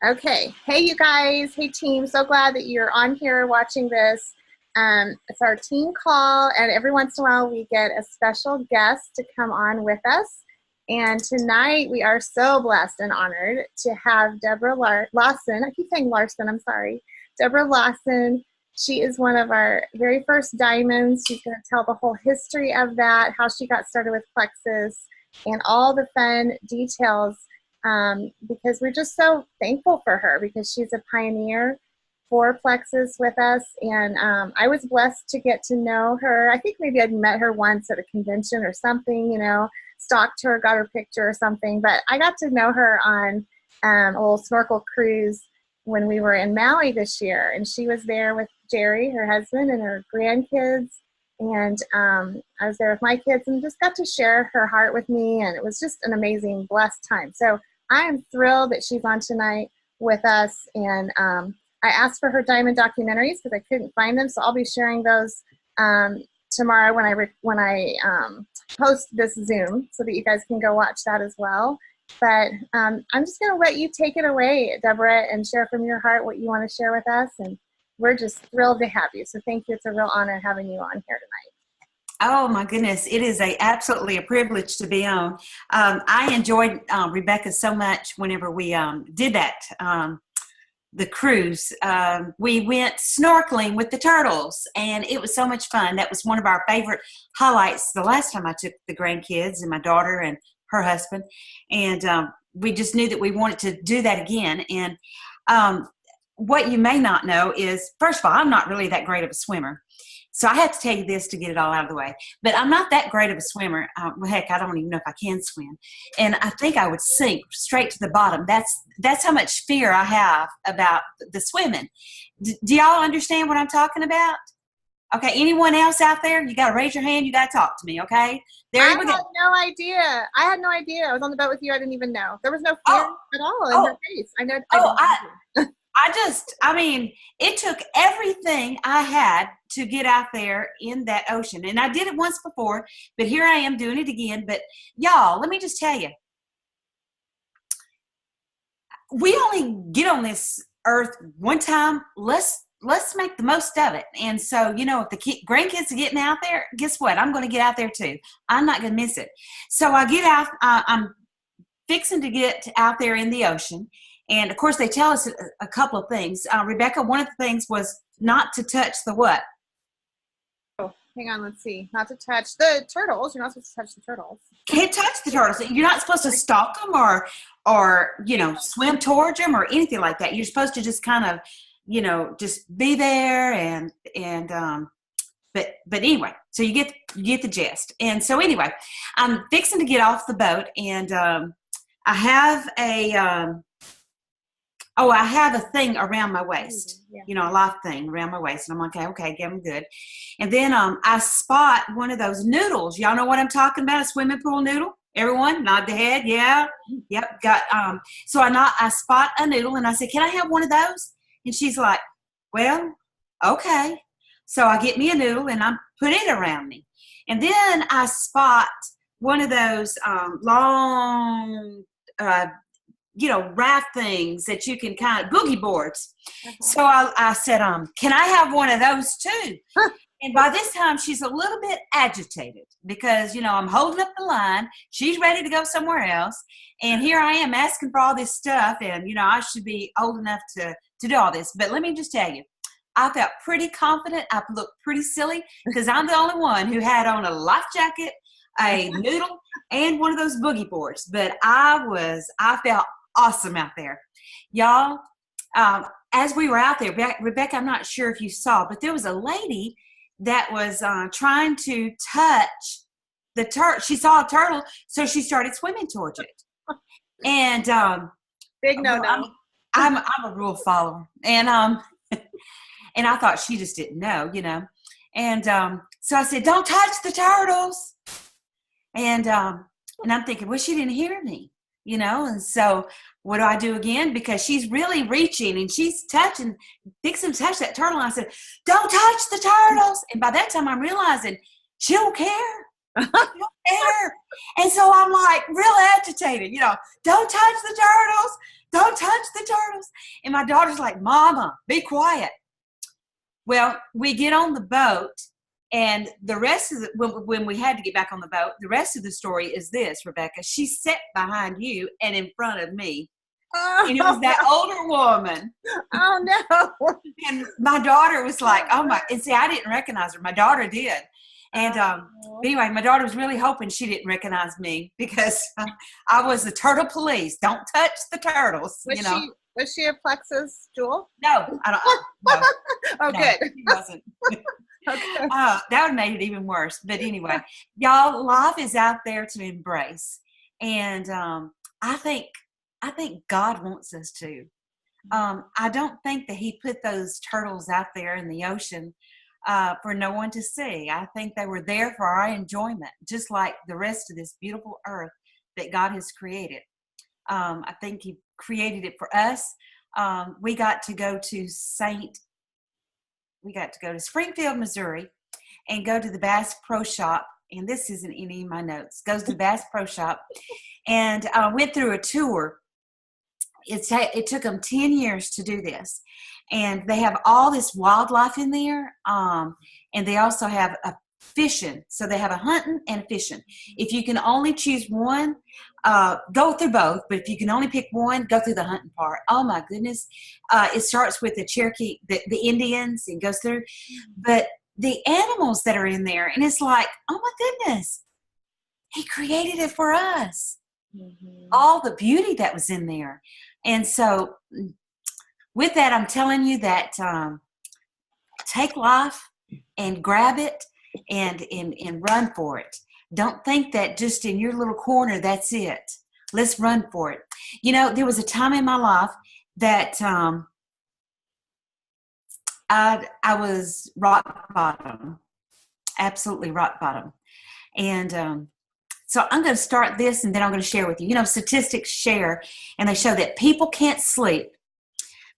Okay. Hey, you guys. Hey, team. So glad that you're on here watching this. It's our team call, and every once in a while we get a special guest to come on with us. And tonight we are so blessed and honored to have Debra Lawson. I keep saying Larson, I'm sorry. Debra Lawson. She is one of our very first diamonds. She's going to tell the whole history of that, how she got started with Plexus, and all the fun details because we're just so thankful for her because she's a pioneer for Plexus with us. And I was blessed to get to know her. I think maybe I'd met her once at a convention or something, stalked her, got her picture or something. But I got to know her on a little snorkel cruise when we were in Maui this year. And she was there with Jerry, her husband, and her grandkids. And I was there with my kids and just got to share her heart with me. And it was just an amazing, blessed time. So I am thrilled that she's on tonight with us. And I asked for her diamond documentaries because I couldn't find them. So I'll be sharing those tomorrow when I post this Zoom so that you guys can go watch that as well. But I'm just going to let you take it away, Debra, and share from your heart what you want to share with us. And we're just thrilled to have you. So thank you. It's a real honor having you on here tonight. Oh, my goodness. It is absolutely a privilege to be on. I enjoyed Rebecca so much whenever we did that, the cruise. We went snorkeling with the turtles, and it was so much fun. That was one of our favorite highlights the last time I took the grandkids and my daughter and her husband. And we just knew that we wanted to do that again. And what you may not know is, first of all, I'm not really that great of a swimmer. So I have to tell you this to get it all out of the way. But I'm not that great of a swimmer. Heck, I don't even know if I can swim. And I think I would sink straight to the bottom. That's how much fear I have about the swimming. Do y'all understand what I'm talking about? Okay, anyone else out there? You got to raise your hand. You got to talk to me, okay? There we go. I had no idea. I was on the boat with you. I didn't even know. There was no fear at all in her face. I know. It took everything I had to get out there in that ocean. And I did it once before, but here I am doing it again. But y'all, let me just tell you, we only get on this earth one time. Let's make the most of it. And so, if the grandkids are getting out there, guess what? I'm going to get out there too. I'm not going to miss it. So I get out, I'm fixing to get out there in the ocean. And, of course, they tell us a couple of things. Rebecca, one of the things was not to touch the what? Oh, hang on. Let's see. Not to touch the turtles. You're not supposed to touch the turtles. Can't touch the turtles. You're not supposed to stalk them or swim towards them or anything like that. You're supposed to just kind of, just be there but anyway, so you get the gist. And so anyway, I'm fixing to get off the boat, and I have I have a thing around my waist, a life thing around my waist. And I'm like, okay, I'm good. And then I spot one of those noodles. Y'all know what I'm talking about, a swimming pool noodle? Everyone nod the head. Yeah. Yep. So I spot a noodle, and I said, can I have one of those? And she's like, well, okay. So I get me a noodle, and I put it around me. And then I spot one of those long raft things that you can kind of boogie boards. So I said, can I have one of those too? And by this time she's a little bit agitated because, I'm holding up the line. She's ready to go somewhere else. And here I am asking for all this stuff. And, I should be old enough to do all this. But let me just tell you, I felt pretty confident. I looked pretty silly because I'm the only one who had on a life jacket, a noodle, and one of those boogie boards. But I felt awesome out there. Y'all, as we were out there, Rebecca, I'm not sure if you saw, but there was a lady that was trying to touch the turtle. She saw a turtle, so she started swimming towards it. And big no. I'm a rule follower, and and I thought she just didn't know, And so I said, "Don't touch the turtles." And I'm thinking, well, she didn't hear me. And so what do I do again? Because she's really reaching and she's fixing to touch that turtle. And I said, don't touch the turtles. And by that time I'm realizing she don't care. She don't care. And so I'm like real agitated, don't touch the turtles. Don't touch the turtles. And my daughter's like, Mama, be quiet. Well, we get on the boat, and the rest of when we had to get back on the boat, the rest of the story is this, Rebecca. She sat behind you and in front of me. Oh, and it was that older woman. Oh, no. And my daughter was like, oh, my. And see, I didn't recognize her. My daughter did. And anyway, my daughter was really hoping she didn't recognize me because I was the turtle police. Don't touch the turtles. Was she a Plexus Jewel? No, I don't. No, oh, no, good. She wasn't. Okay. That would have made it even worse. But anyway, y'all, life is out there to embrace. And I think God wants us to. I don't think that he put those turtles out there in the ocean for no one to see. I think they were there for our enjoyment, just like the rest of this beautiful earth that God has created. I think he created it for us. We got to go to Springfield, Missouri, and go to the Bass Pro Shop. And this isn't any of my notes. Goes to the Bass Pro Shop, and went through a tour. It took them 10 years to do this, and they have all this wildlife in there, and they also have a fishing. So they have a hunting and a fishing. If you can only choose one, go through both. But if you can only pick one, go through the hunting part. Oh my goodness! It starts with the Cherokee, the Indians, and goes through. But the animals that are in there, and it's like, oh my goodness, he created it for us. Mm-hmm. All the beauty that was in there. And so with that, I'm telling you that take life and grab it and run for it. Don't think that just in your little corner, that's it. Let's run for it. There was a time in my life that I was rock bottom, absolutely rock bottom. And so I'm going to start this, and then I'm going to share with you. Statistics share, and they show that people can't sleep,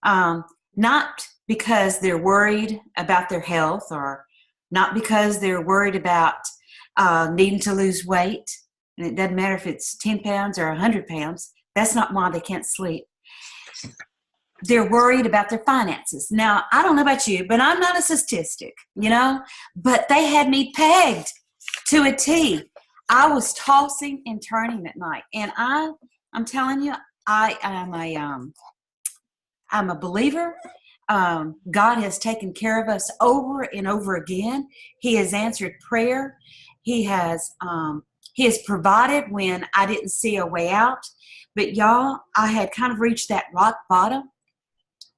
not because they're worried about their health, or not because they're worried about needing to lose weight. And it doesn't matter if it's 10 pounds or 100 pounds. That's not why they can't sleep. They're worried about their finances. Now, I don't know about you, but I'm not a statistic, but they had me pegged to a T. I was tossing and turning at night, and I'm telling you, I'm a believer. God has taken care of us over and over again. He has answered prayer. He has provided when I didn't see a way out. But y'all, I had kind of reached that rock bottom,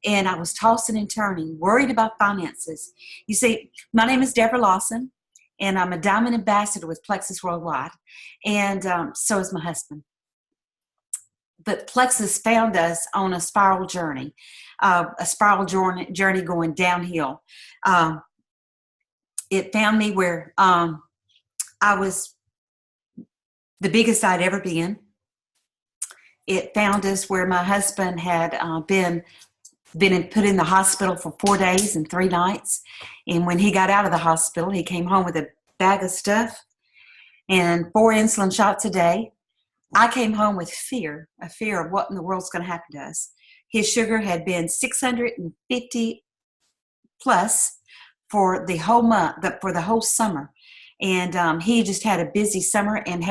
and I was tossing and turning, worried about finances. You see, my name is Debra Lawson. And I'm a Diamond Ambassador with Plexus Worldwide. And so is my husband. But Plexus found us on a spiral journey going downhill. It found me where I was the biggest I'd ever been. It found us where my husband had been put in the hospital for 4 days and 3 nights. And when he got out of the hospital, he came home with a bag of stuff and 4 insulin shots a day. I came home with a fear of what in the world's going to happen to us. His sugar had been 650 plus for the whole month, for the whole summer. And he just had a busy summer and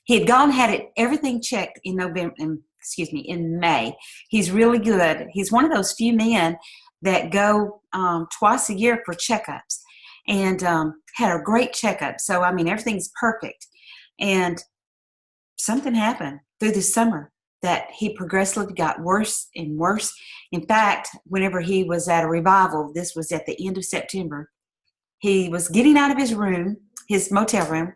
he had everything checked in in May. He's really good. He's one of those few men that go twice a year for checkups, and had a great checkup. So, everything's perfect. And something happened through the summer that he progressively got worse and worse. In fact, whenever he was at a revival, this was at the end of September, he was getting out of his motel room,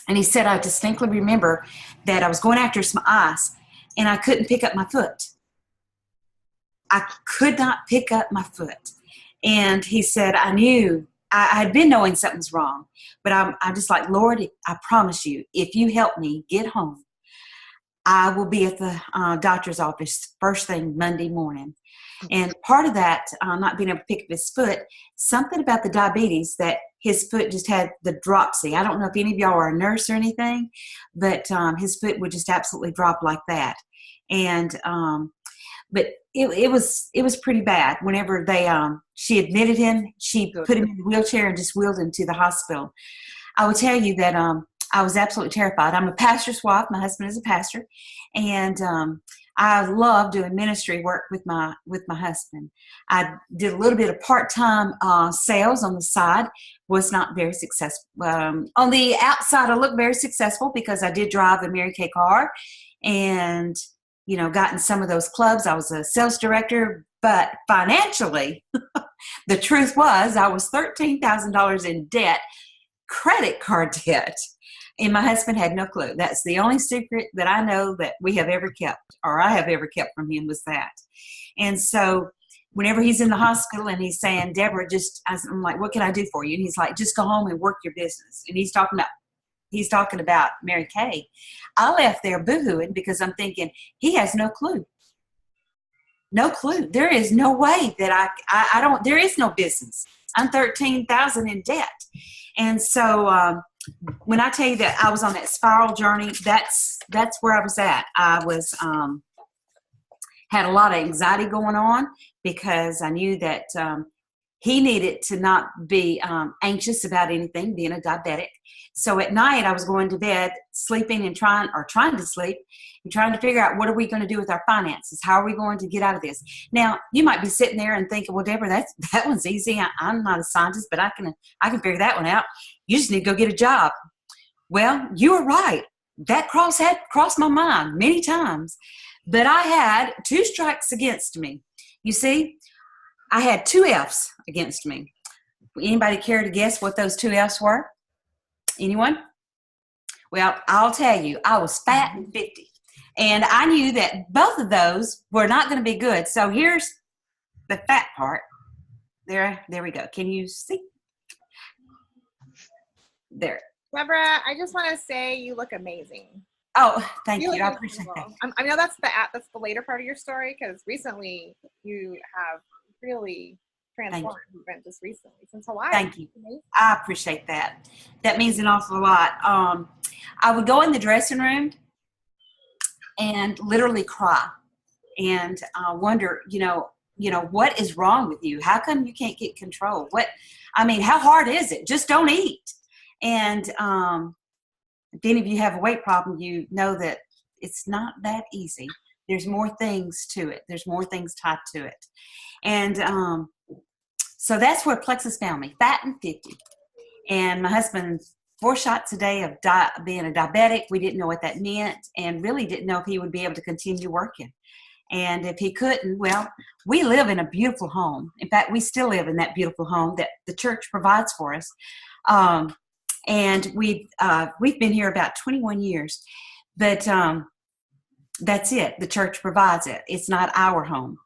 and he said, I distinctly remember that I was going after some ice, and I couldn't pick up my foot. I could not pick up my foot. And he said, I knew, I had been knowing something's wrong, but I'm just like, Lord, I promise you, if you help me get home, I will be at the doctor's office first thing Monday morning. And part of that, not being able to pick up his foot, something about the diabetes that his foot just had the dropsy. I don't know if any of y'all are a nurse or anything, but his foot would just absolutely drop like that. And but it was pretty bad. Whenever she admitted him, she put him in the wheelchair and just wheeled him to the hospital. I will tell you that I was absolutely terrified. I'm a pastor's wife. My husband is a pastor, and I love doing ministry work with my husband. I did a little bit of part-time sales on the side. Was not very successful. On the outside, I looked very successful because I did drive a Mary Kay car, and got in some of those clubs. I was a sales director, but financially, the truth was I was $13,000 in debt, credit card debt. And my husband had no clue. That's the only secret that I know that we have ever kept, or I have ever kept from him, was that. And so whenever he's in the hospital and he's saying, Debra, I'm like, what can I do for you? And he's like, just go home and work your business. And he's talking about Mary Kay. I left there boohooing because I'm thinking, he has no clue. No clue. There is no way that I don't, there is no business. I'm $13,000 in debt. And so, when I tell you that I was on that spiral journey, that's where I was at. I was had a lot of anxiety going on because I knew that he needed to not be anxious about anything, being a diabetic. So at night I was going to bed, sleeping and trying to sleep and trying to figure out, what are we going to do with our finances? How are we going to get out of this? Now, you might be sitting there and thinking, well, Debra, that one's easy. I'm not a scientist, but I can figure that one out. You just need to go get a job. Well, you were right. That had crossed my mind many times, but I had 2 strikes against me. You see, I had 2 F's against me. Anybody care to guess what those 2 F's were? Anyone? Well, I'll tell you, I was fat and 50. And I knew that both of those were not going to be good. So here's the fat part. There we go. Can you see? There. Debra, I just want to say you look amazing. Oh, thank you. I appreciate that. I know that's the later part of your story, because recently you have really transformed even just recently since Hawaii. Thank you. I appreciate that. That means an awful lot. I would go in the dressing room and literally cry and wonder, what is wrong with you? How come you can't get control? How hard is it? Just don't eat. And if any of you have a weight problem, you know that it's not that easy. There's more things to it. There's more things tied to it. And so that's where Plexus found me, fat and 50. And my husband, 4 shots a day of being a diabetic. We didn't know what that meant and really didn't know if he would be able to continue working. And if he couldn't, well, we live in a beautiful home. In fact, we still live in that beautiful home that the church provides for us. And we've been here about 21 years, but that's it. The church provides it. It's not our home.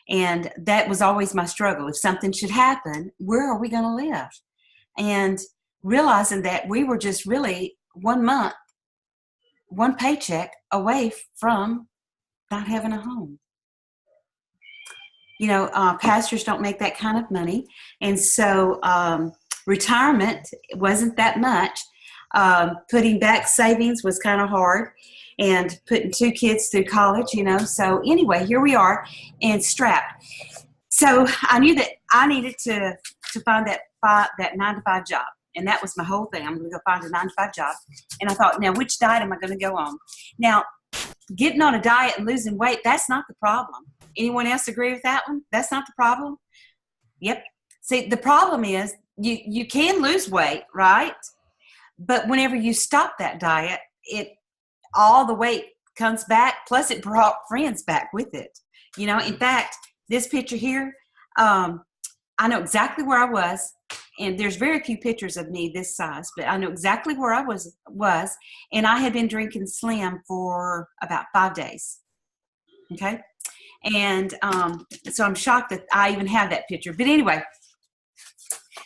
And that was always my struggle. If something should happen, where are we going to live? And realizing that we were just really 1 month, 1 paycheck away from not having a home. Pastors don't make that kind of money. And so retirement wasn't that much. Putting back savings was kind of hard, and putting 2 kids through college, So anyway, here we are and strapped. So I knew that I needed to find that 9-to-5 job. And that was my whole thing. I'm going to go find a 9-to-5 job. And I thought, now, which diet am I going to go on? Now, getting on a diet and losing weight, that's not the problem. Anyone else agree with that one? That's not the problem? Yep. See, the problem is you can lose weight, right? But whenever you stop that diet, all the weight comes back, plus it brought friends back with it. In fact, this picture here, I know exactly where I was. And there's very few pictures of me this size, but I know exactly where I was, and I had been drinking Slim for about 5 days. Okay, and so I'm shocked that I even have that picture. But anyway,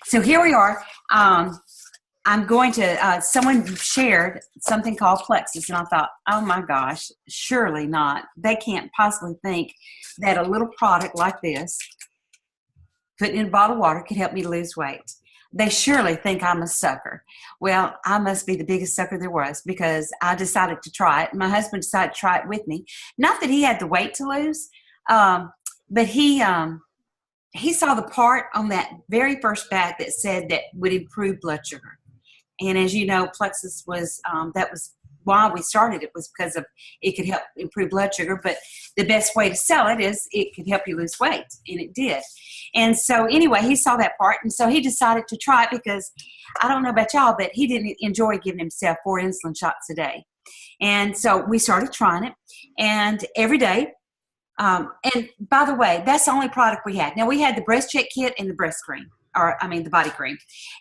so here we are. I'm going to. Someone shared something called Plexus, and I thought, oh my gosh, surely not. They can't possibly think that a little product like this, putting in a bottle of water, could help me lose weight. They surely think I'm a sucker. Well, I must be the biggest sucker there was, because I decided to try it. My husband decided to try it with me. Not that he had the weight to lose. But he saw the part on that very first bag that said that would improve blood sugar. And as you know, Plexus was, that was why we started it, was because of it could help improve blood sugar. But the best way to sell it is it could help you lose weight. And it did. And so anyway, he saw that part. And so he decided to try it because I don't know about y'all, but he didn't enjoy giving himself 4 insulin shots a day. And so we started trying it. And every day, and by the way, that's the only product we had. Now we had the breast check kit and the breast cream, the body cream.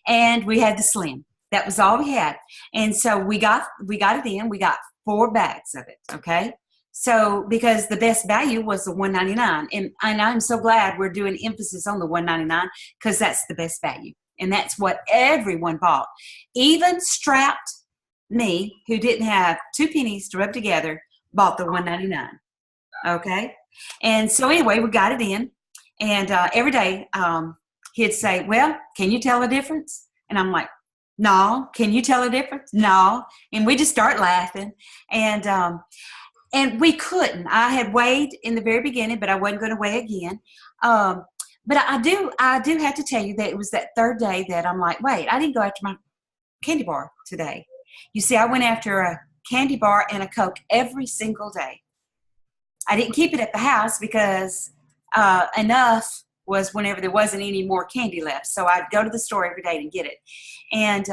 And we had the slim. That was all we had. And so we got it in. We got 4 bags of it, okay? So because the best value was the $1.99. And I'm so glad we're doing emphasis on the $1.99 because that's the best value. And that's what everyone bought. Even strapped me, who didn't have 2 pennies to rub together, bought the $1.99, okay? And so anyway, we got it in. And every day he'd say, well, can you tell the difference? And I'm like, no. Can you tell a difference? No. And we just start laughing. And we couldn't. I had weighed in the very beginning, but I wasn't going to weigh again. But I do have to tell you that it was that 3rd day that I'm like, wait, I didn't go after my candy bar today. You see, I went after a candy bar and a Coke every single day. I didn't keep it at the house because enough was whenever there wasn't any more candy left. So I'd go to the store every day to get it. And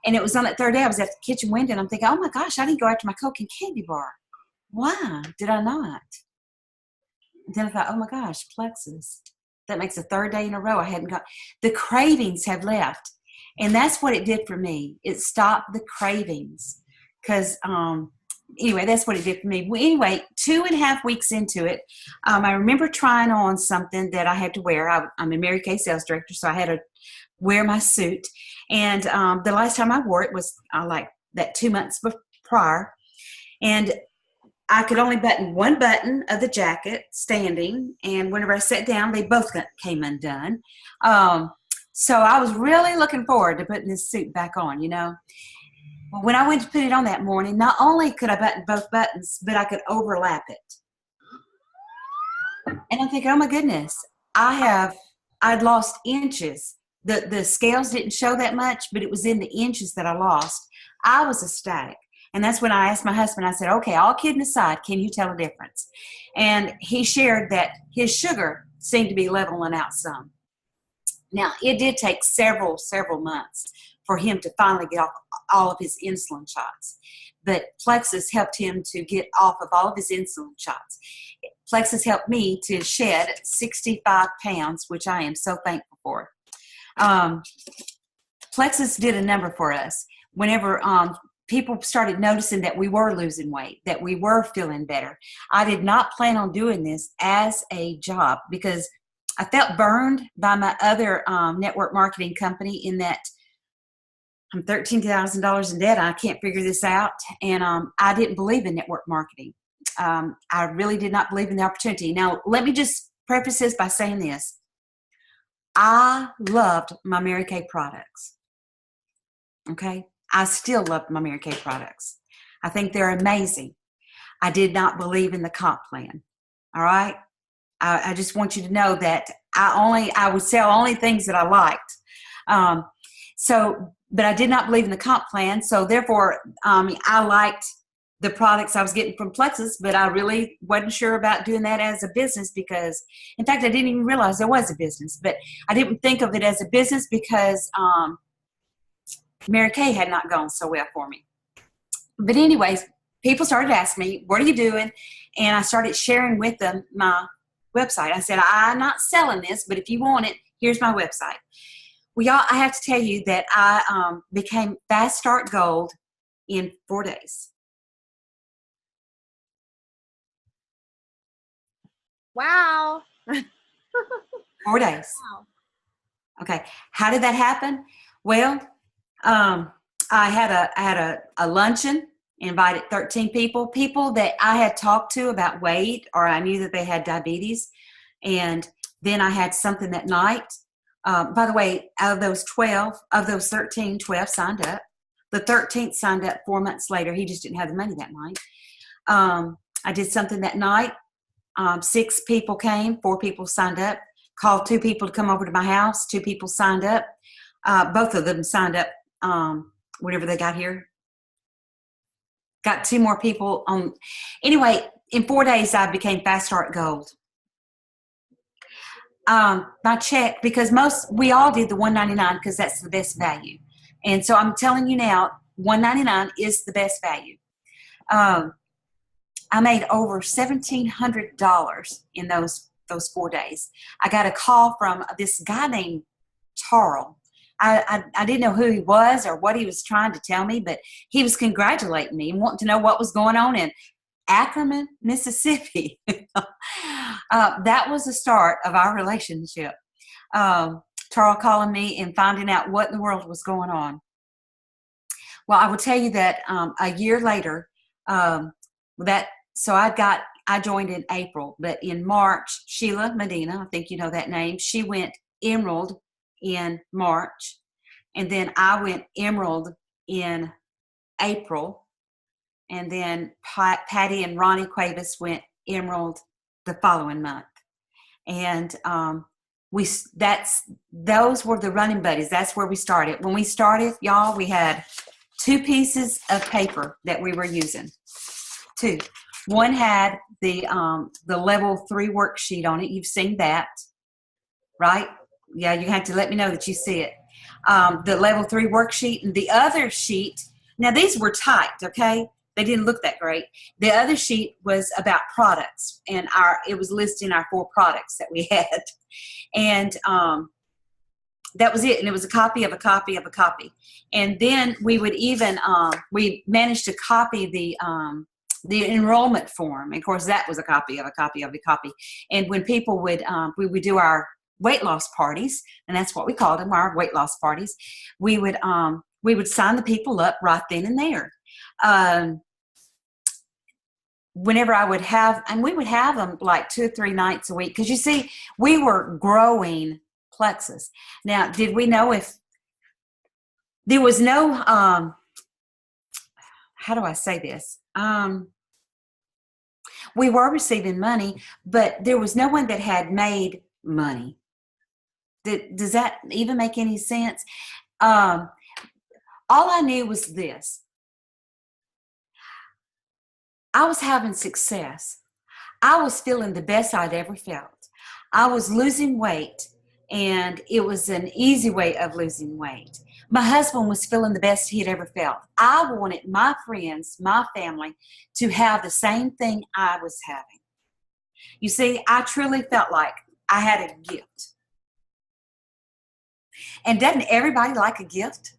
it was on that 3rd day, I was at the kitchen window, and I'm thinking, oh, my gosh, I didn't go after my Coke and candy bar. Why did I not? And then I thought, oh, my gosh, Plexus. That makes the 3rd day in a row I hadn't got. The cravings have left. And that's what it did for me. It stopped the cravings. Because anyway, that's what it did for me. Well, anyway, 2.5 weeks into it, I remember trying on something that I had to wear. I'm a Mary Kay sales director, so I had to wear my suit. And the last time I wore it was like that 2 months prior. And I could only button one button of the jacket standing. And whenever I sat down, they both came undone. So I was really looking forward to putting this suit back on, you know. Well, when I went to put it on that morning, not only could I button both buttons, but I could overlap it. And I'm thinking, oh my goodness, I'd lost inches. The scales didn't show that much, but it was in the inches that I lost. I was ecstatic. And that's when I asked my husband, I said, okay, all kidding aside, can you tell a difference? And he shared that his sugar seemed to be leveling out some. Now, it did take several months for him to finally get off all of his insulin shots. But Plexus helped him to get off of all of his insulin shots. Plexus helped me to shed 65 pounds, which I am so thankful for. Plexus did a number for us. Whenever people started noticing that we were losing weight, that we were feeling better, I did not plan on doing this as a job because I felt burned by my other network marketing company in that I'm $13,000 in debt. I can't figure this out. And I didn't believe in network marketing. I really did not believe in the opportunity. Now, let me just preface this by saying this. I loved my Mary Kay products. Okay? I still love my Mary Kay products. I think they're amazing. I did not believe in the comp plan. All right? I just want you to know that I would sell only things that I liked. But I did not believe in the comp plan. So therefore, I liked the products I was getting from Plexus, but I really wasn't sure about doing that as a business because, in fact, I didn't even realize there was a business. But I didn't think of it as a business because Mary Kay had not gone so well for me. But anyways, people started asking me, what are you doing? And I started sharing with them my website. I said, I'm not selling this, but if you want it, here's my website. Well, y'all, I have to tell you that I became Fast Start Gold in 4 days. Wow. 4 days. Wow. Okay. How did that happen? Well, I had a luncheon, invited 13 people that I had talked to about weight, or I knew that they had diabetes. And then I had something that night. By the way, out of those 13, 12 signed up. The 13th signed up 4 months later. He just didn't have the money that night. I did something that night. 6 people came, 4 people signed up. Called 2 people to come over to my house. 2 people signed up. Both of them signed up whenever they got here. Got 2 more people on. Anyway, in 4 days, I became Fast Start Gold. My check, because we all did the $1.99 because that's the best value. And so I'm telling you now, $1.99 is the best value. I made over $1,700 in those 4 days. I got a call from this guy named Charles. I didn't know who he was or what he was trying to tell me, but he was congratulating me and wanting to know what was going on in Ackerman, Mississippi. That was the start of our relationship. Charles calling me and finding out what in the world was going on. Well, I will tell you that a year later, I joined in April, but in March, Sheila Medina, I think you know that name, she went Emerald in March, and then I went Emerald in April, and then Patty and Ronnie Cuevas went Emerald the following month. And those were the running buddies. That's where we started. When we started, y'all, we had 2 pieces of paper that we were using. 2. One had the level 3 worksheet on it. You've seen that, right? Yeah, you have to let me know that you see it. The level 3 worksheet, and the other sheet. Now these were typed, okay? They didn't look that great. The other sheet was about products, and it was listing our 4 products that we had, and that was it. And it was a copy of a copy of a copy. And then we would even we managed to copy the enrollment form. And of course, that was a copy of a copy of a copy. And when people would, we would do our weight loss parties, and that's what we called them, our weight loss parties. We would sign the people up right then and there. Whenever I would have, and we would have them like 2 or 3 nights a week, because you see, we were growing Plexus. Now, did we know if there was no, how do I say this? We were receiving money, but there was no one that had made money. Does that even make any sense? All I knew was this. I was having success. I was feeling the best I'd ever felt. I was losing weight, and it was an easy way of losing weight. My husband was feeling the best he had ever felt. I wanted my friends, my family, to have the same thing I was having. You see, I truly felt like I had a gift. And doesn't everybody like a gift?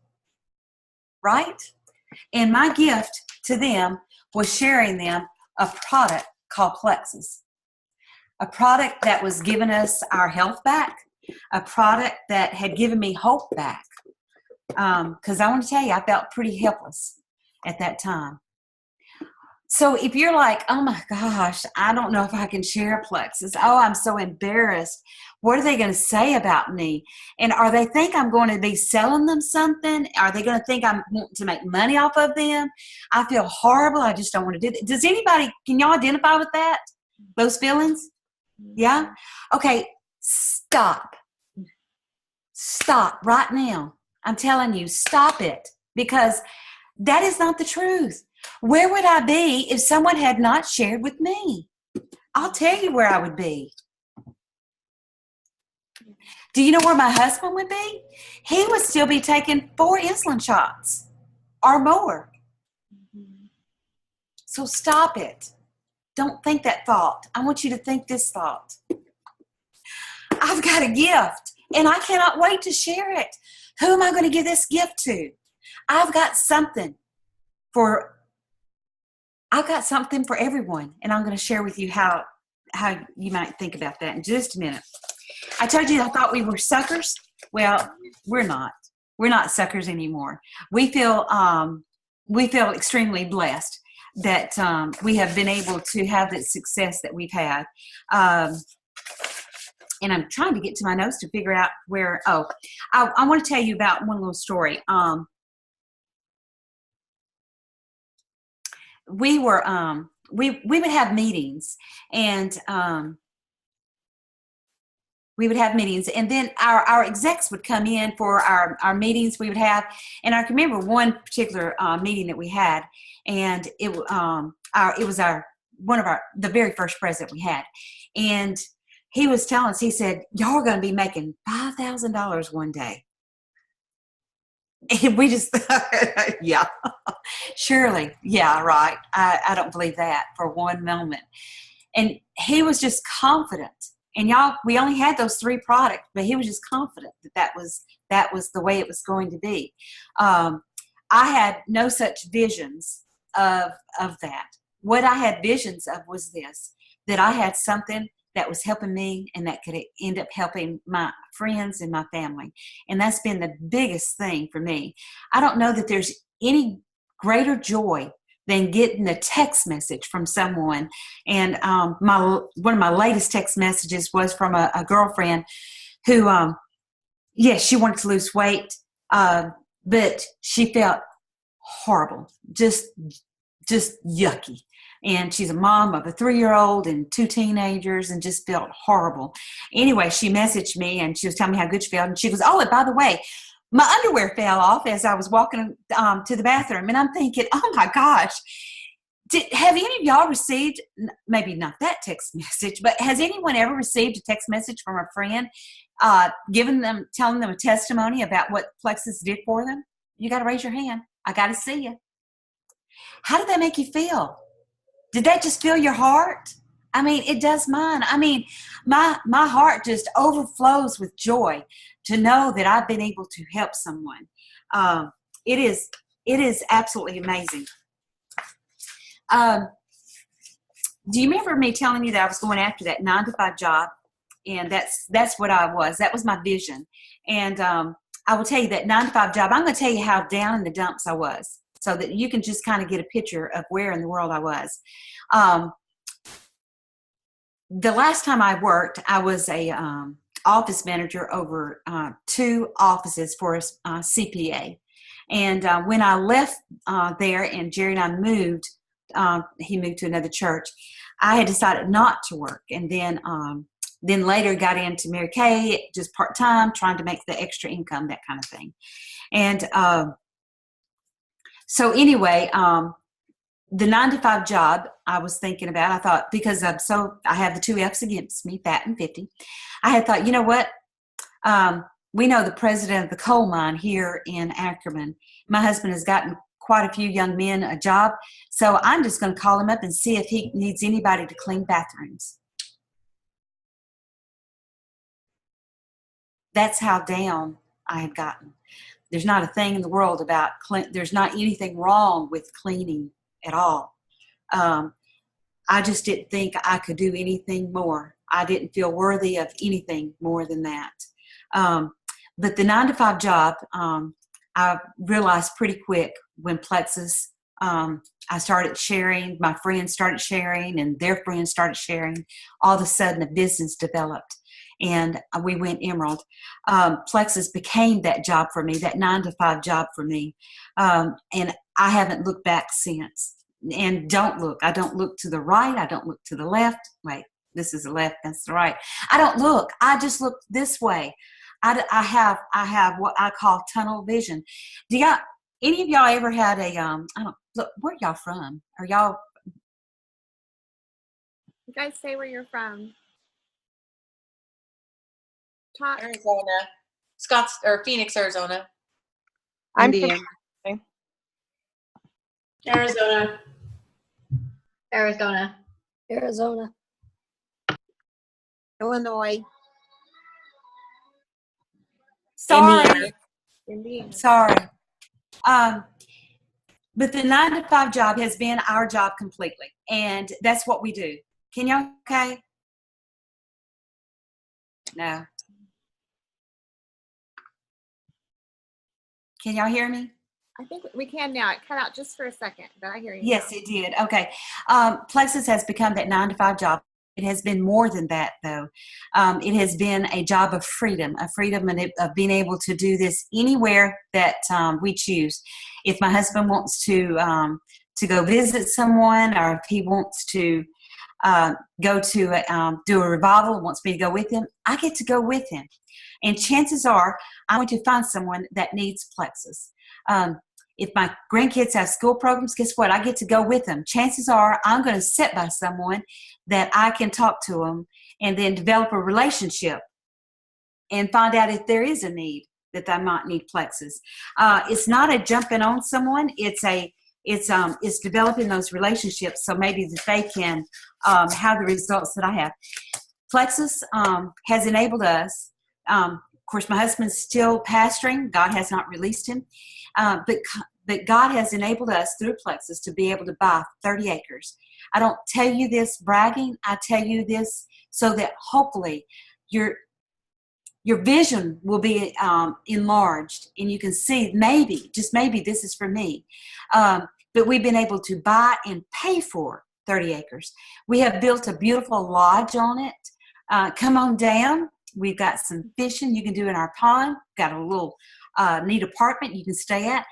Right? And my gift to them was sharing them a product called Plexus. A product that was giving us our health back. A product that had given me hope back. Because I want to tell you, I felt pretty helpless at that time. So if you're like, oh my gosh, I don't know if I can share Plexus. Oh, I'm so embarrassed. What are they going to say about me? And are they think I'm going to be selling them something? Are they going to think I'm wanting to make money off of them? I feel horrible. I just don't want to do that. Does anybody, can y'all identify with that? Those feelings? Yeah? Okay, stop. Stop right now. I'm telling you, stop it, because that is not the truth. Where would I be if someone had not shared with me? I'll tell you where I would be. Do you know where my husband would be? He would still be taking 4 insulin shots or more. So stop it. Don't think that thought. I want you to think this thought. I've got a gift, and I cannot wait to share it. Who am I going to give this gift to? I've got something for everyone, and I'm going to share with you how you might think about that in just a minute. I told you I thought we were suckers. Well, we're not. We're not suckers anymore. We feel extremely blessed that we have been able to have the success that we've had. And I'm trying to get to my notes to figure out where, I want to tell you about one little story. We were we would have meetings, and we would have meetings, and then our execs would come in for our meetings we would have. And I can remember one particular meeting that we had, and it was the very first president we had, and he was telling us, he said, y'all are going to be making $5,000 one day. And we just, yeah, surely, yeah, right. I don't believe that for one moment. And he was just confident. And y'all, we only had those 3 products, but he was just confident that was the way it was going to be. I had no such visions of that. What I had visions of was this, that I had something that was helping me and that could end up helping my friends and my family. And that's been the biggest thing for me. I don't know that there's any greater joy than getting a text message from someone. And one of my latest text messages was from a girlfriend who, yes, she wanted to lose weight, but she felt horrible, just yucky. And she's a mom of a 3-year-old and 2 teenagers, and just felt horrible. Anyway, she messaged me and she was telling me how good she felt. And she goes, oh, and by the way, my underwear fell off as I was walking to the bathroom. And I'm thinking, oh my gosh, have any of y'all received, maybe not that text message, but has anyone ever received a text message from a friend telling them a testimony about what Plexus did for them? You got to raise your hand. I got to see you. How did that make you feel? Did that just fill your heart? I mean, it does mine. I mean, my heart just overflows with joy to know that I've been able to help someone. It is absolutely amazing. Do you remember me telling you that I was going after that 9-to-5 job? And that's what I was. That was my vision. And I will tell you that 9-to-5 job, I'm going to tell you how down in the dumps I was, so that you can just kind of get a picture of where in the world I was. The last time I worked, I was a office manager over 2 offices for a CPA. And when I left there and Jerry and I moved, he moved to another church, I had decided not to work. And then later got into Mary Kay, just part-time, trying to make the extra income, that kind of thing. And so anyway, the 9-to-5 job I was thinking about, I thought, because I have the 2 F's against me, fat and 50. I had thought, you know what? We know the president of the coal mine here in Ackerman. My husband has gotten quite a few young men a job. So I'm just going to call him up and see if he needs anybody to clean bathrooms. That's how down I had gotten. There's not a thing in the world about there's not anything wrong with cleaning at all. I just didn't think I could do anything more. I didn't feel worthy of anything more than that. But the 9-to-5 job, I realized pretty quick when Plexus, I started sharing, my friends started sharing, and their friends started sharing. All of a sudden, a business developed. And we went emerald. Plexus became that job for me, that 9-to-5 job for me. And I haven't looked back since. And I don't look to the right. I don't look to the left. Wait, this is the left. That's the right. I don't look. I just look this way. I have what I call tunnel vision. Any of y'all ever had where y'all from? Are y'all? You guys say where you're from. Talk. Arizona, Phoenix, Arizona. I'm Indiana. Arizona. Arizona. Arizona. Illinois. Sorry. Indiana. Sorry. But the 9-to-5 job has been our job completely. And that's what we do. Can y'all okay? No. Can y'all hear me? I think we can now. It cut out just for a second, but I hear you. Yes, now. it did. Okay. Plexus has become that 9-to-5 job. It has been more than that, though. It has been a job of freedom of being able to do this anywhere that we choose. If my husband wants to to go visit someone, or if he wants to go to do a revival, wants me to go with him, I get to go with him. And chances are I'm going to find someone that needs plexus. If my grandkids have school programs, guess what? I get to go with them. Chances are I'm going to sit by someone that I can talk to them and then develop a relationship and find out if there is a need that I might need plexus. It's not a jumping on someone. It's developing those relationships so maybe that they can have the results that I have. Plexus has enabled us. Of course, my husband's still pastoring. God has not released him. But God has enabled us through plexus to be able to buy 30 acres. I don't tell you this bragging. I tell you this so that hopefully your vision will be enlarged and you can see maybe, just maybe, this is for me. But we've been able to buy and pay for 30 acres. We have built a beautiful lodge on it. Come on down. We've got some fishing you can do in our pond. Got a little neat apartment you can stay at.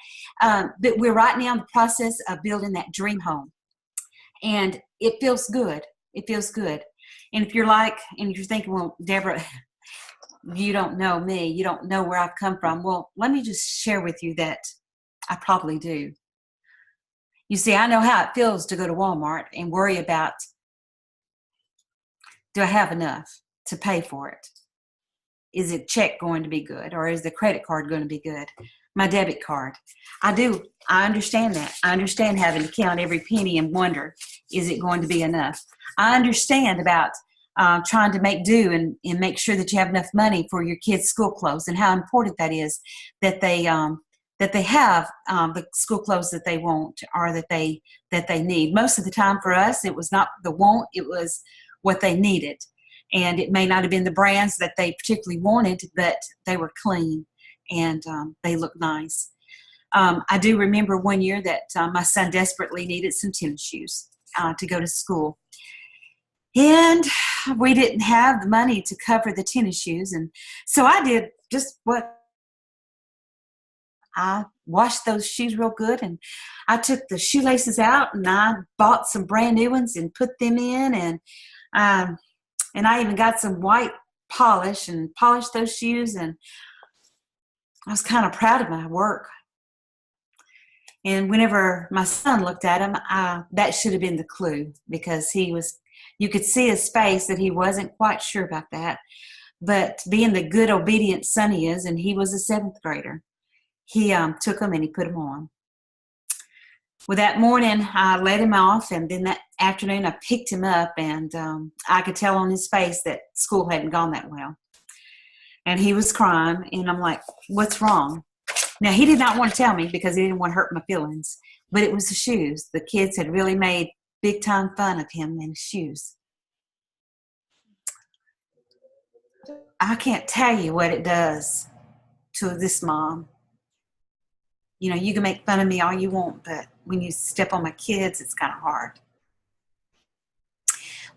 But we're right now in the process of building that dream home. And it feels good. It feels good. And if you're thinking, well, Debra, you don't know me. You don't know where I've come from. Well, let me just share with you that I probably do. You see, I know how it feels to go to Walmart and worry about, do I have enough to pay for it? Is the check going to be good? Or is the credit card going to be good? My debit card. I do. I understand that. I understand having to count every penny and wonder, is it going to be enough? I understand about trying to make do and make sure that you have enough money for your kids' school clothes and how important that is that they have the school clothes that they want or that they need. Most of the time for us, it was not the want, it was what they needed. And it may not have been the brands that they particularly wanted, but they were clean and they looked nice. I do remember one year that my son desperately needed some tennis shoes to go to school. And we didn't have the money to cover the tennis shoes. And so I did just what I washed those shoes real good, and I took the shoelaces out and I bought some brand new ones and put them in, and I even got some white polish and polished those shoes, and I was kind of proud of my work. And whenever my son looked at them, that should have been the clue, because you could see his face that he wasn't quite sure about that. But being the good, obedient son he is, and he was a 7th grader, he took them and he put them on. Well, that morning, I let him off, and then that afternoon, I picked him up, and I could tell on his face that school hadn't gone that well. And he was crying, and I'm like, what's wrong? Now, he did not want to tell me because he didn't want to hurt my feelings, but it was the shoes. The kids had really made big-time fun of him and his shoes. I can't tell you what it does to this mom. You know, you can make fun of me all you want, but when you step on my kids, it's kind of hard.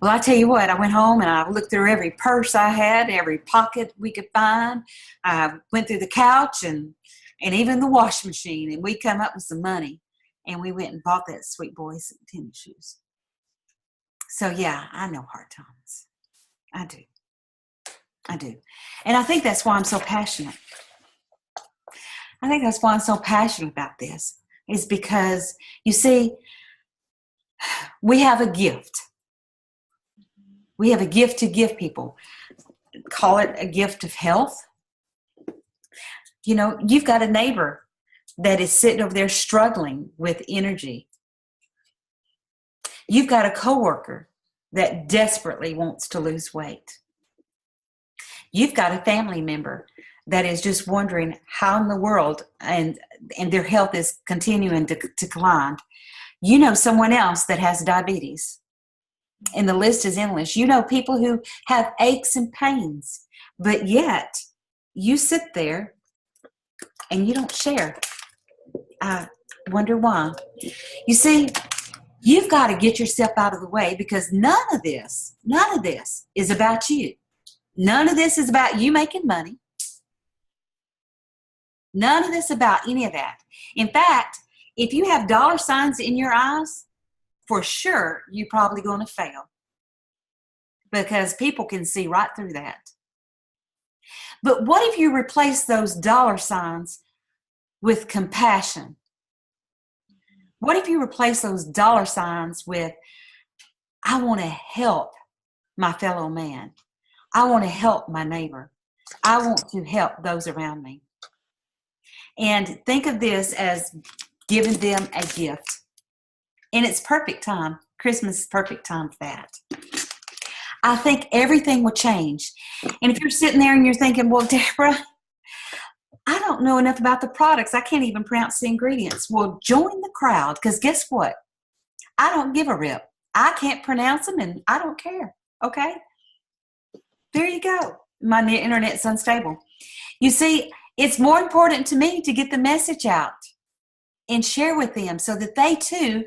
Well, I tell you what, I went home and I looked through every purse I had, every pocket we could find. I went through the couch and even the washing machine, and we come up with some money, and we went and bought that sweet boy some tennis shoes. So, yeah, I know hard times. I do. And I think that's why I'm so passionate. I think that's why I'm so passionate about this, is because, you see, we have a gift. We have a gift to give people. Call it a gift of health. You know, you've got a neighbor that is sitting over there struggling with energy. You've got a coworker that desperately wants to lose weight. You've got a family member that is just wondering how in the world, and their health is continuing to decline. You know someone else that has diabetes, and the list is endless. You know people who have aches and pains, but yet you sit there and you don't share. I wonder why. You see, you've got to get yourself out of the way, because none of this is about you. None of this is about you making money. None of this about any of that. In fact, If you have dollar signs in your eyes, for sure, you're probably going to fail because people can see right through that. But what if you replace those dollar signs with compassion? What if you replace those dollar signs with, I want to help my fellow man. I want to help my neighbor. I want to help those around me. And think of this as giving them a gift. And it's perfect time. Christmas is perfect time for that. I think everything will change. And if you're sitting there and you're thinking, well, Debra, I don't know enough about the products. I can't even pronounce the ingredients. Well, join the crowd, because guess what? I don't give a rip. I can't pronounce them and I don't care. Okay? There you go. My internet's unstable. You see, it's more important to me to get the message out and share with them so that they too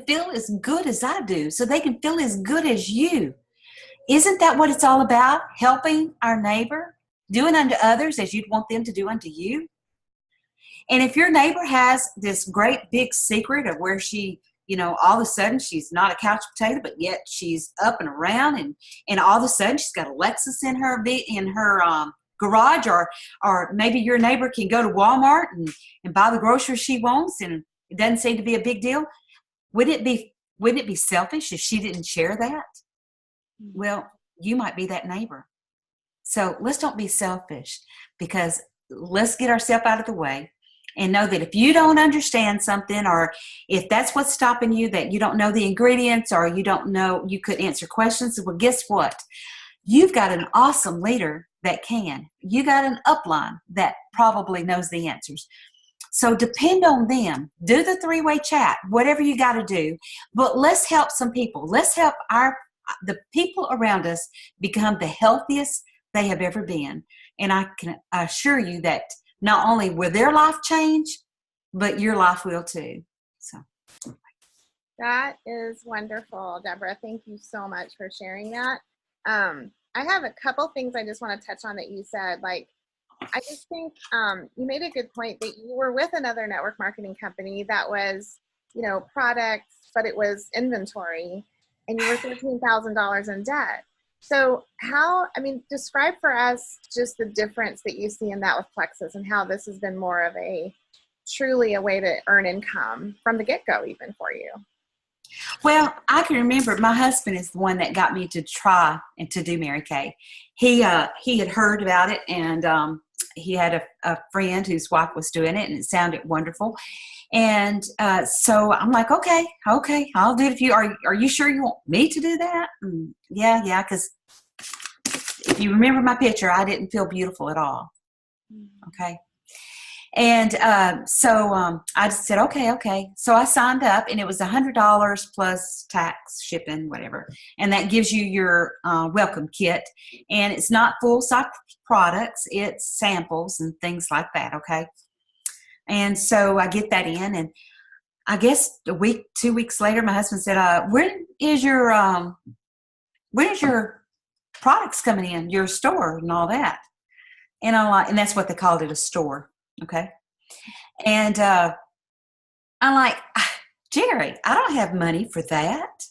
feel as good as I do, so they can feel as good as you. Isn't that what it's all about? Helping our neighbor, doing unto others as you'd want them to do unto you. And if your neighbor has this great big secret of where she, all of a sudden she's not a couch potato, but yet she's up and around, and all of a sudden she's got a Lexus in her garage, or maybe your neighbor can go to Walmart and buy the groceries she wants, and it doesn't seem to be a big deal. Wouldn't it be selfish if she didn't share that? Well, you might be that neighbor. So let's don't be selfish, because let's get ourselves out of the way and know that if you don't understand something, or if that's what's stopping you, that you don't know the ingredients, or you don't know, you could answer questions, well, guess what? You've got an awesome leader that can. You got an upline that probably knows the answers. So depend on them. Do the three-way chat, whatever you got to do. But let's help some people. Let's help the people around us become the healthiest they have ever been. And I can assure you that not only will their life change, but your life will too. So that is wonderful, Debra. Thank you so much for sharing that. I have a couple things I just want to touch on that you said. Like, I just think you made a good point that you were with another network marketing company that was, products, but it was inventory, and you were $13,000 in debt. So describe for us just the difference that you see in that with Plexus, and how this has been more of truly a way to earn income from the get-go even for you. Well, I can remember my husband is the one that got me to try and to do Mary Kay. He had heard about it, and he had a friend whose wife was doing it, and it sounded wonderful. And so I'm like, okay, I'll do it. If you are you sure you want me to do that? Yeah, because if you remember my picture, I didn't feel beautiful at all. Okay. And so I just said, okay. So I signed up, and it was $100 plus tax, shipping, whatever. And that gives you your welcome kit. And it's not full-size products. It's samples and things like that, okay? And so I get that in. And I guess 2 weeks later, my husband said, when is your products coming in, your store and all that? And I'm like, and that's what they called it, a store. Okay. And I'm like, Jerry, I don't have money for that.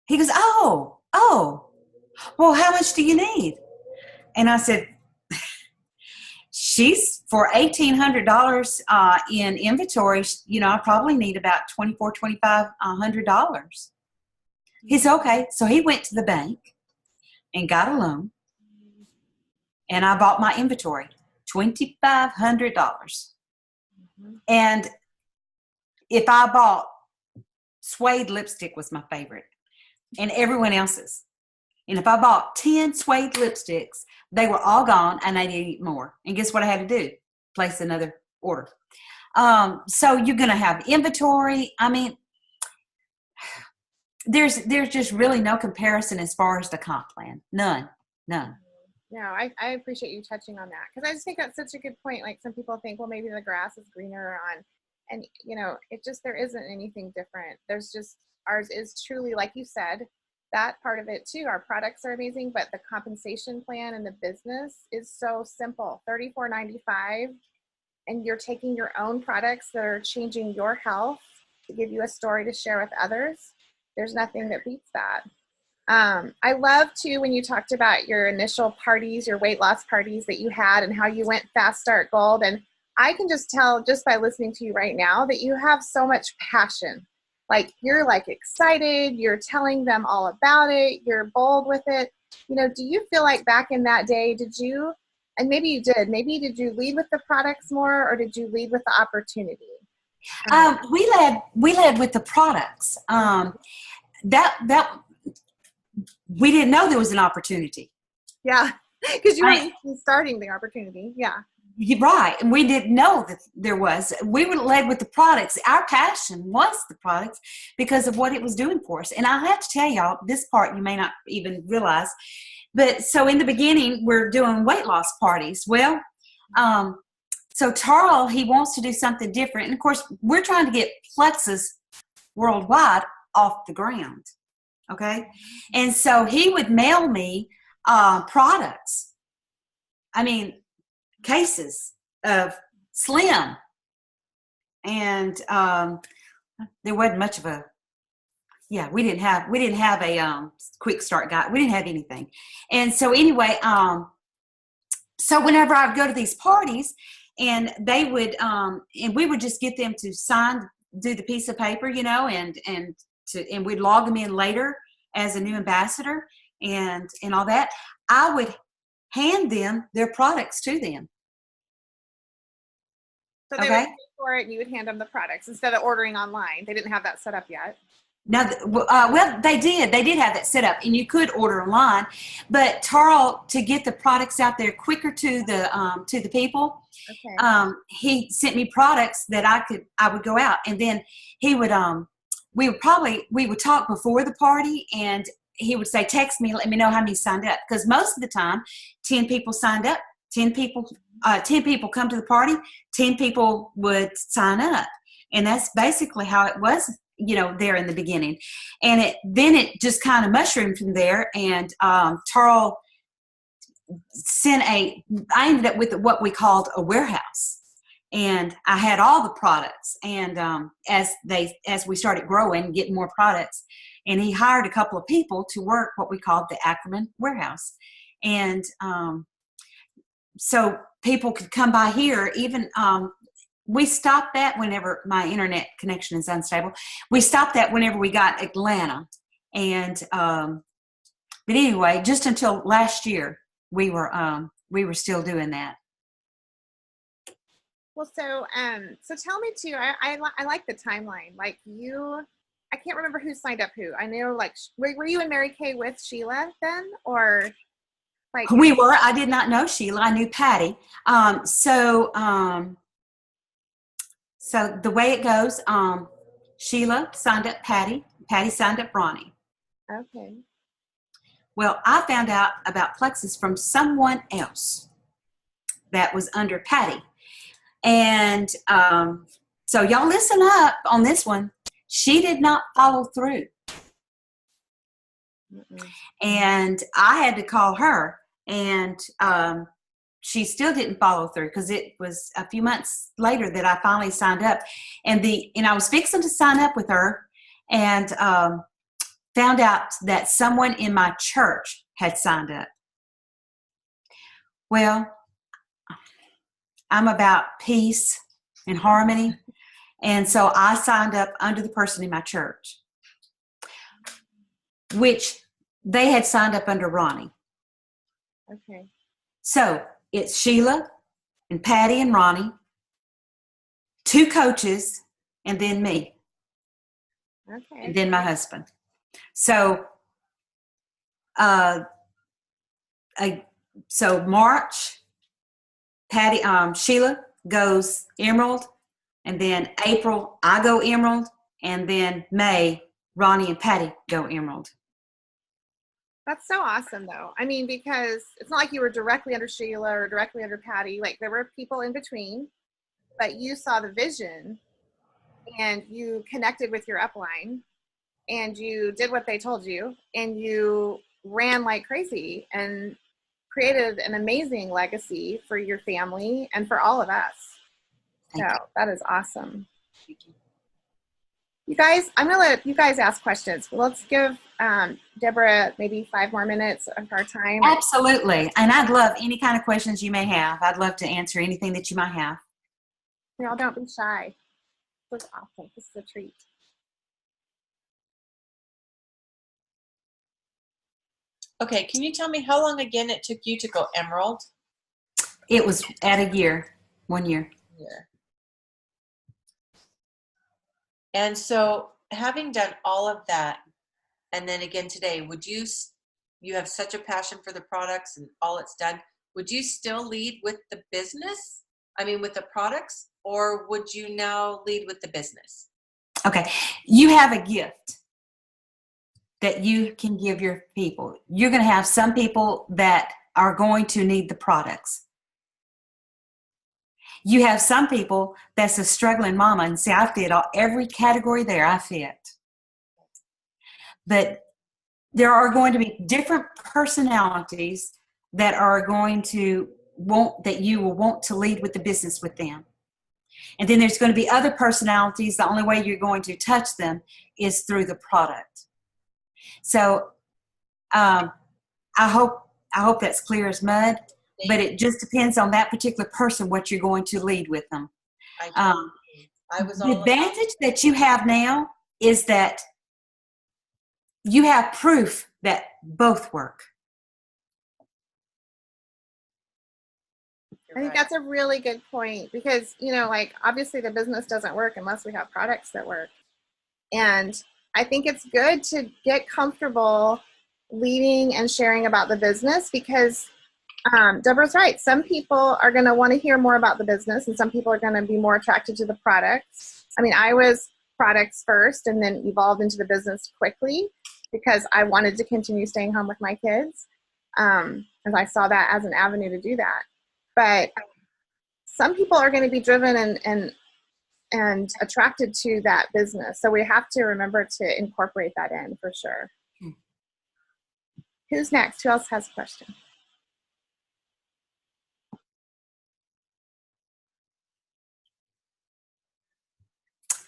He goes, oh, well, how much do you need? And I said, she's for $1,800 in inventory. I probably need about $2,400-$2,500. He said, okay. So he went to the bank and got a loan, and I bought my inventory. $2,500. And if I bought suede lipstick was my favorite, and everyone else's. And if I bought 10 suede lipsticks, they were all gone, and I needed more. And guess what I had to do? Place another order. So you're going to have inventory. I mean, there's just really no comparison as far as the comp plan. None. No, I appreciate you touching on that, because I just think that's such a good point. Like, some people think, well, maybe the grass is greener and there isn't anything different. There's just, ours is truly, like you said, that part of it too. Our products are amazing, but the compensation plan and the business is so simple. $34.95 and you're taking your own products that are changing your health to give you a story to share with others, there's nothing that beats that. I love too when you talked about your initial parties, your weight loss parties that you had, and how you went fast, start, gold. And I can just tell just by listening to you right now that you have so much passion. Like you're like excited, you're telling them all about it, you're bold with it. You know, do you feel like back in that day, did you, and maybe you did, maybe did you lead with the products more, or did you lead with the opportunity? We led with the products. That we didn't know there was an opportunity. Yeah, because you were starting the opportunity. Yeah. Right. And we didn't know that there was. We were led with the products. Our passion was the products because of what it was doing for us. And I have to tell y'all, this part you may not even realize. But so in the beginning, we're doing weight loss parties. Well, so Tarl, he wants to do something different. And of course, we're trying to get Plexus worldwide off the ground. Okay. And so he would mail me products. I mean, cases of Slim. And there wasn't much of a, we didn't have a quick start guide. We didn't have anything. And so anyway, so whenever I would go to these parties and they would, and we would just get them to do the piece of paper, you know, and we'd log them in later as a new ambassador and all that. I would hand them their products to them. So they would pay for it and you would hand them the products instead of ordering online. They didn't have that set up yet. No, well, they did. They did have that set up, and you could order online. But Tarl, to get the products out there quicker to the people, okay. He sent me products that I would go out, and then he would we would talk before the party, and he would say, text me, let me know how many signed up, because most of the time 10 people signed up. 10 people come to the party, 10 people would sign up, and that's basically how it was, you know, there in the beginning. And then it just kind of mushroomed from there. And Tarl I ended up with what we called a warehouse, and I had all the products. And as we started growing, getting more products, and he hired a couple of people to work what we called the Ackerman warehouse. And so people could come by here. Even we stopped that whenever my internet connection is unstable. We stopped that whenever we got Atlanta. And but anyway, just until last year, we were still doing that. Well, so tell me too. I like the timeline. Like I can't remember who signed up who. I know, like, were you and Mary Kay with Sheila then, or? Like, we were. I did not know Sheila. I knew Patty. So the way it goes, Sheila signed up Patty. Patty signed up Ronnie. Okay. Well, I found out about Plexus from someone else that was under Patty. And so y'all listen up on this one. She did not follow through. Mm-mm. And I had to call her. And she still didn't follow through, because it was a few months later that I finally signed up. And I was fixing to sign up with her, and found out that someone in my church had signed up. Well, I'm about peace and harmony, and so I signed up under the person in my church, which they had signed up under Ronnie. Okay. So it's Sheila and Patty and Ronnie, 2 coaches, and then me. Okay. And then my husband. So, so March, Sheila goes Emerald, and then April I go Emerald, and then May Ronnie and Patty go Emerald. That's so awesome, though. I mean, because it's not like you were directly under Sheila or directly under Patty. Like, there were people in between, but you saw the vision, and you connected with your upline, and you did what they told you, and you ran like crazy and created an amazing legacy for your family and for all of us. Thank So you. that is awesome. You guys, I'm going to let you guys ask questions. Let's give Deborah maybe 5 more minutes of our time. Absolutely. And I'd love any kind of questions you may have. I'd love to answer anything that you might have. Y'all don't be shy. This is awesome. This is a treat. Okay, can you tell me how long again it took you to go emerald? It was at a year, 1 year. Yeah. And so having done all of that, and then again today, you have such a passion for the products and all it's done, would you still lead with the business? I mean, with the products, or would you now lead with the business? Okay. You have a gift that you can give your people. You're going to have some people that are going to need the products. You have some people that's a struggling mama, and see, I fit every category there. I fit. But there are going to be different personalities that are going to that you will want to lead with the business with them. And then there's going to be other personalities. The only way you're going to touch them is through the product. So I hope that's clear as mud. But it just depends on that particular person what you're going to lead with them. The advantage that you have now is that you have proof that both work. I think that's a really good point because, like obviously the business doesn't work unless we have products that work. And I think it's good to get comfortable leading and sharing about the business because Deborah's right. Some people are going to want to hear more about the business and some people are going to be more attracted to the products. I mean, I was products first and then evolved into the business quickly because I wanted to continue staying home with my kids. As I saw that as an avenue to do that. But some people are going to be driven and attracted to that business. So we have to remember to incorporate that in for sure. Who's next? Who else has a question?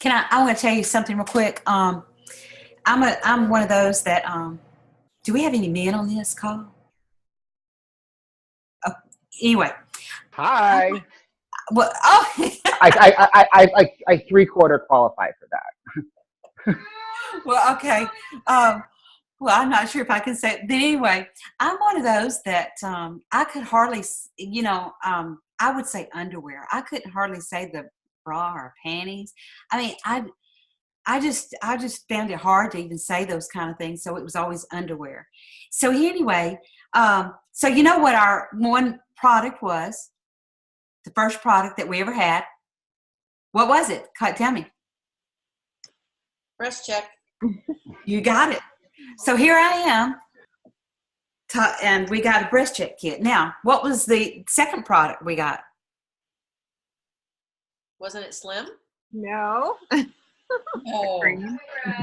I want to tell you something real quick. I'm one of those that do we have any men on this call? Oh, anyway. Hi. Well, I 3/4 qualify for that. Well, okay. Well, I'm not sure if I can say it. But anyway, I'm one of those that I could hardly, I would say underwear. I couldn't hardly say the bra or panties. I mean, I just found it hard to even say those kind of things. So it was always underwear. So anyway, so you know what our one product was? The first product that we ever had. What was it? Tell me. Breast check. You got it. So here I am. And we got a breast check kit. Now, what was the second product we got? Wasn't it Slim? No. Oh.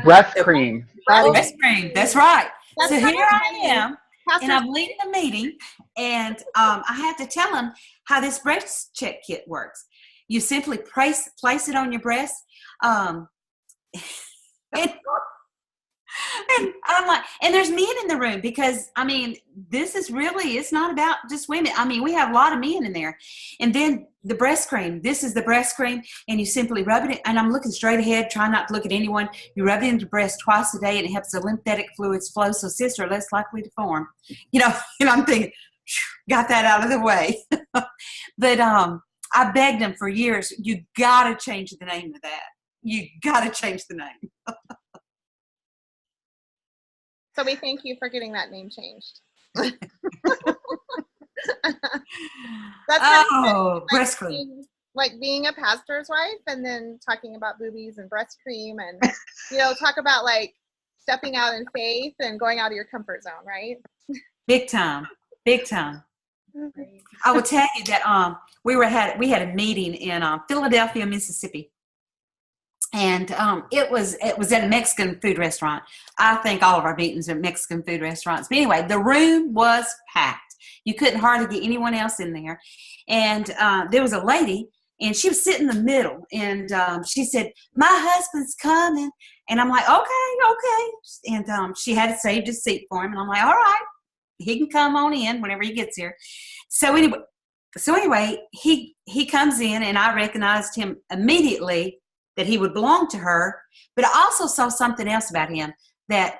Breast cream. Breast cream. That's right. That's so right. here I am. Pastor, And I'm leading a meeting, and I had to tell them how this breast check kit works. You simply place it on your breast, and I'm like, and there's men in the room because, I mean, it's not about just women. I mean, we have a lot of men in there. And then the breast cream, this is the breast cream, and you simply rub it in, and I'm looking straight ahead, trying not to look at anyone. You rub it into your breast twice a day, and it helps the lymphatic fluids flow so cysts are less likely to form. And I'm thinking, got that out of the way. But I begged them for years, you got to change the name of that. You got to change the name. so we thank you for getting that name changed. That's breast cream. Like being a pastor's wife and then talking about boobies and breast cream and, talk about like stepping out in faith and going out of your comfort zone, right? Big time. Big time. I will tell you that we had a meeting in Philadelphia, Mississippi. And it was at a Mexican food restaurant. I think all of our meetings are Mexican food restaurants. But anyway, the room was packed. You couldn't hardly get anyone else in there. And there was a lady And she was sitting in the middle, and she said, "My husband's coming." And I'm like, okay. And she had saved his seat for him. And I'm like, all right, he can come on in whenever he gets here. So anyway, he comes in, and I recognized him immediately that he would belong to her. But I also saw something else about him, that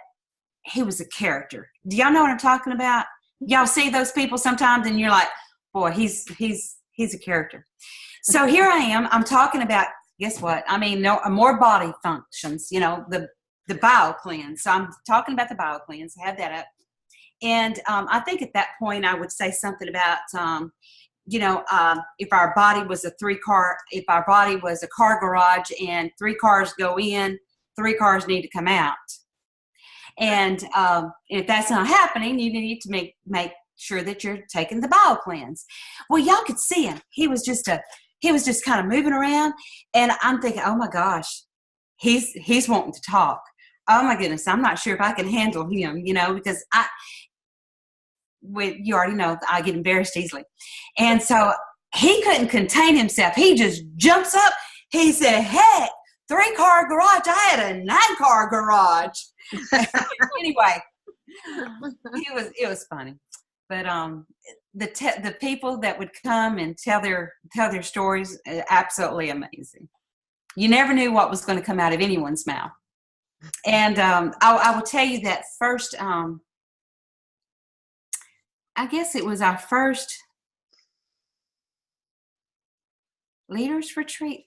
he was a character. Do y'all know what I'm talking about? Y'all see those people sometimes, and you're like, boy, he's a character. So here I am. I'm talking about, guess what? I mean, no more body functions. The bowel cleanse. So I'm talking about the bowel cleanse. I have that up, and I think at that point I would say something about, if our body was if our body was a car garage, and 3 cars go in, 3 cars need to come out. And if that's not happening, you need to make sure that you're taking the bowel cleanse. Well, y'all could see him. He was just kind of moving around, and I'm thinking, oh my gosh, he's wanting to talk. Oh my goodness, I'm not sure if I can handle him, because you already know I get embarrassed easily. And so he couldn't contain himself. He just jumps up. He said, "Heck, 3-car garage. I had a 9-car garage." Anyway, it was funny. But the people that would come and tell their stories, absolutely amazing. You never knew what was going to come out of anyone's mouth. And I will tell you that first, I guess it was our first leaders retreat.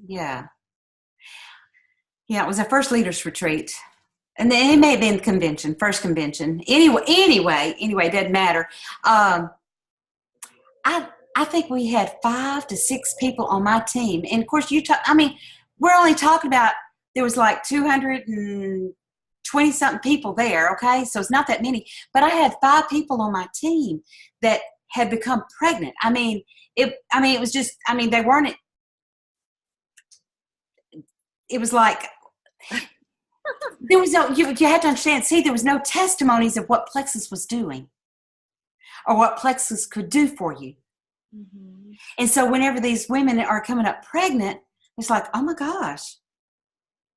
Yeah, it was our first leaders retreat. And then it may have been first convention. Anyway, it doesn't matter. I think we had 5 to 6 people on my team. And of course, we're only talking about, there was like 220 something people there. Okay. So it's not that many, but I had 5 people on my team that had become pregnant. It was just, they weren't, it was like, there was no, you had to understand, there was no testimonies of what Plexus was doing or what Plexus could do for you. Mm-hmm. And so whenever these women are coming up pregnant, it's like, oh my gosh,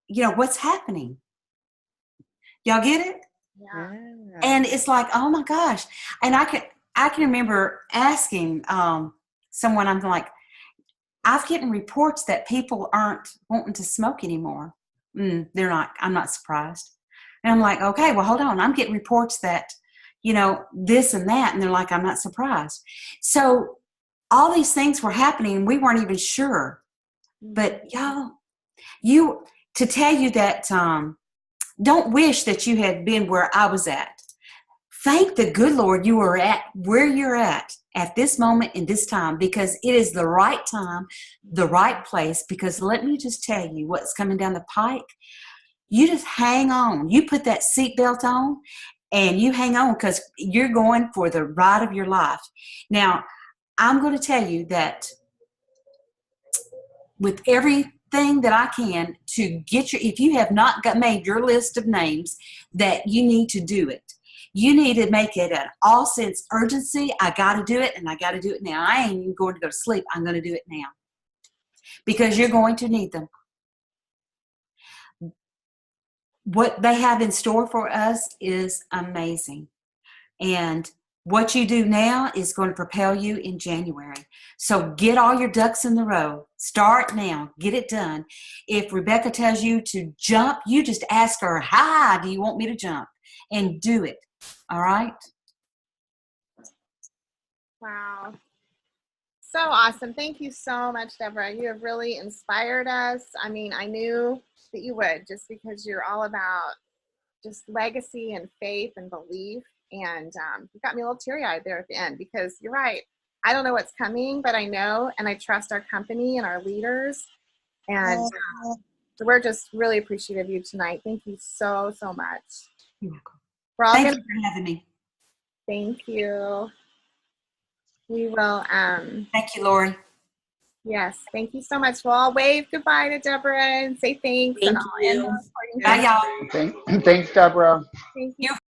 what's happening? Y'all get it? Yeah. And it's like, oh my gosh. And I can remember asking someone, I'm like, I've getting reports that people aren't wanting to smoke anymore. They're not. I'm not surprised. And I'm like, okay, well, hold on. I'm getting reports that, this and that. And they're like, I'm not surprised. So all these things were happening, and we weren't even sure. But y'all, to tell you that, don't wish that you had been where I was at. Thank the good Lord you were at where you're at this moment in this time, because it is the right time, the right place. Because let me just tell you what's coming down the pike. You just hang on. You put that seatbelt on and you hang on, because you're going for the ride of your life. Now, I'm going to tell you that with everything that I can to get if you have not made your list of names, that you need to do it. You need to make it an all sense urgency. I got to do it, and I got to do it now. I ain't even going to go to sleep. I'm going to do it now, because you're going to need them. What they have in store for us is amazing. And what you do now is going to propel you in January. So get all your ducks in the row. Start now. Get it done. If Rebecca tells you to jump, you just ask her, how high do you want me to jump? And do it. All right? Wow. So awesome. Thank you so much, Debra. You have really inspired us. I knew that you would, just because you're all about just legacy and faith and belief. And you got me a little teary-eyed there at the end, because you're right. I don't know what's coming, but I know, and I trust our company and our leaders. And so we're just really appreciative of you tonight. Thank you so, so much. You're welcome. Thank you for having me. Thank you. We will. Thank you, Lori. Yes, thank you so much. Well, I'll wave goodbye to Debra and say thanks. Thank and I'll you. end the recording. Bye, y'all. Thanks, Deborah. Thank you.